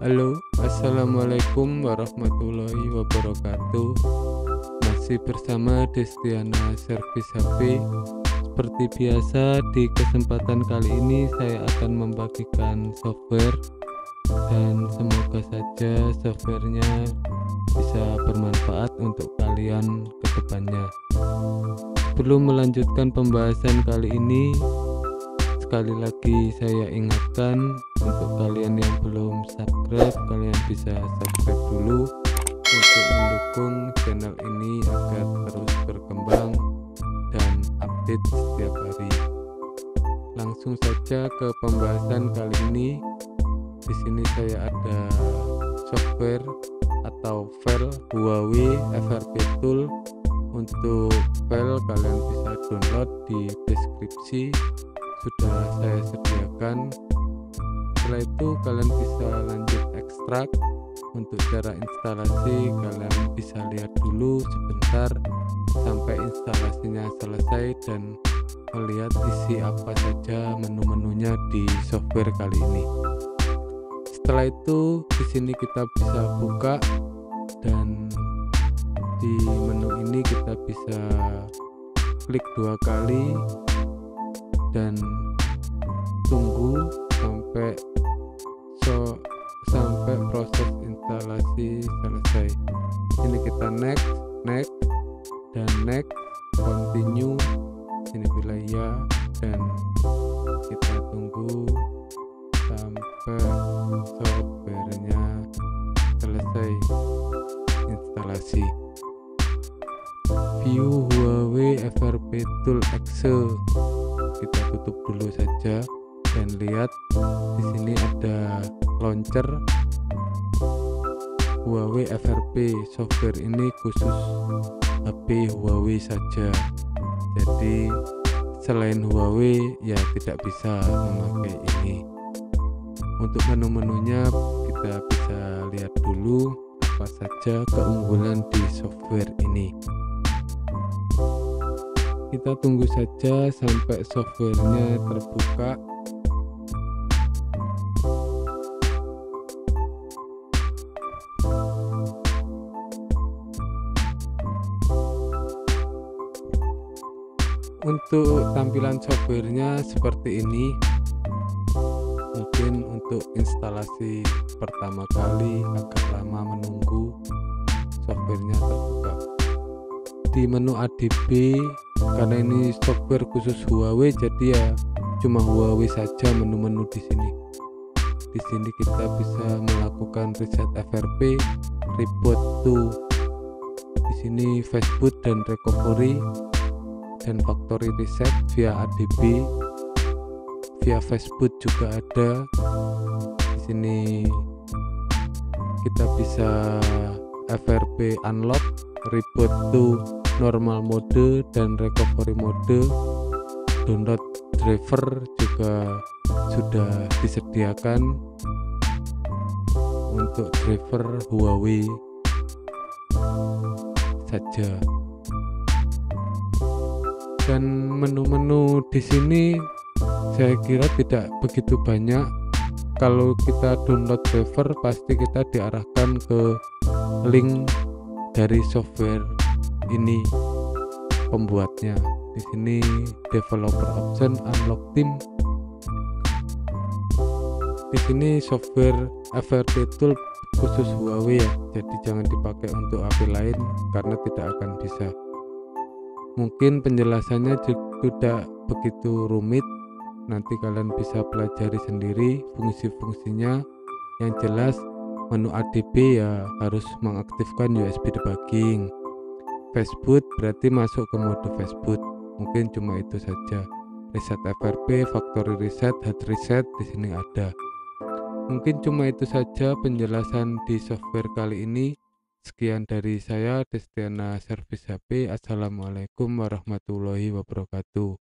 Halo, assalamualaikum warahmatullahi wabarakatuh. Masih bersama Destiana Servis HP. Seperti biasa, di kesempatan kali ini saya akan membagikan software dan semoga saja softwarenya bisa bermanfaat untuk kalian ke depannya. Sebelum melanjutkan pembahasan kali ini, sekali lagi saya ingatkan untuk kalian yang belum subscribe, kalian bisa subscribe dulu untuk mendukung channel ini agar terus berkembang dan update setiap hari. Langsung saja ke pembahasan kali ini. Di sini saya ada software atau file Huawei FRP Tool. Untuk file kalian bisa download di deskripsi, sudah saya sediakan. Setelah itu kalian bisa lanjut ekstrak. Untuk cara instalasi kalian bisa lihat dulu sebentar sampai instalasinya selesai dan melihat isi apa saja menu-menunya di software kali ini. Setelah itu di sini kita bisa buka, dan di menu ini kita bisa klik 2 kali dan tunggu sampai proses instalasi selesai. Ini kita next dan next, continue. Sini pilih ya, dan kita tunggu sampai softwarenya selesai instalasi. View Huawei FRP Tool Exe kita tutup dulu saja dan lihat di sini ada launcher Huawei FRP. Software ini khusus HP Huawei saja, jadi selain Huawei ya tidak bisa memakai ini. Untuk menu-menunya kita bisa lihat dulu apa saja keunggulan di software ini. Kita tunggu saja sampai softwarenya terbuka. Untuk tampilan softwarenya seperti ini. Mungkin untuk instalasi pertama kali agak lama menunggu softwarenya terbuka. Di menu ADB, karena ini software khusus Huawei, jadi ya cuma Huawei saja menu-menu di sini. Di sini kita bisa melakukan reset FRP, reboot to. Di sini fastboot dan recovery dan factory reset via ADB, via fastboot juga ada. Di sini kita bisa FRP unlock, reboot to normal mode dan recovery mode. Download driver juga sudah disediakan untuk driver Huawei saja. Dan menu-menu di sini saya kira tidak begitu banyak. Kalau kita download driver pasti kita diarahkan ke link dari software ini pembuatnya. Di sini developer option, unlock team. Di sini software FRP Tool khusus Huawei ya, jadi jangan dipakai untuk HP lain karena tidak akan bisa. Mungkin penjelasannya tidak begitu rumit, nanti kalian bisa pelajari sendiri fungsi-fungsinya. Yang jelas menu ADB ya harus mengaktifkan USB debugging. Fastboot berarti masuk ke mode fastboot. Mungkin cuma itu saja. Reset FRP, factory reset, hard reset di sini ada. Mungkin cuma itu saja penjelasan di software kali ini. Sekian dari saya, Destiana Servis HP. Assalamualaikum warahmatullahi wabarakatuh.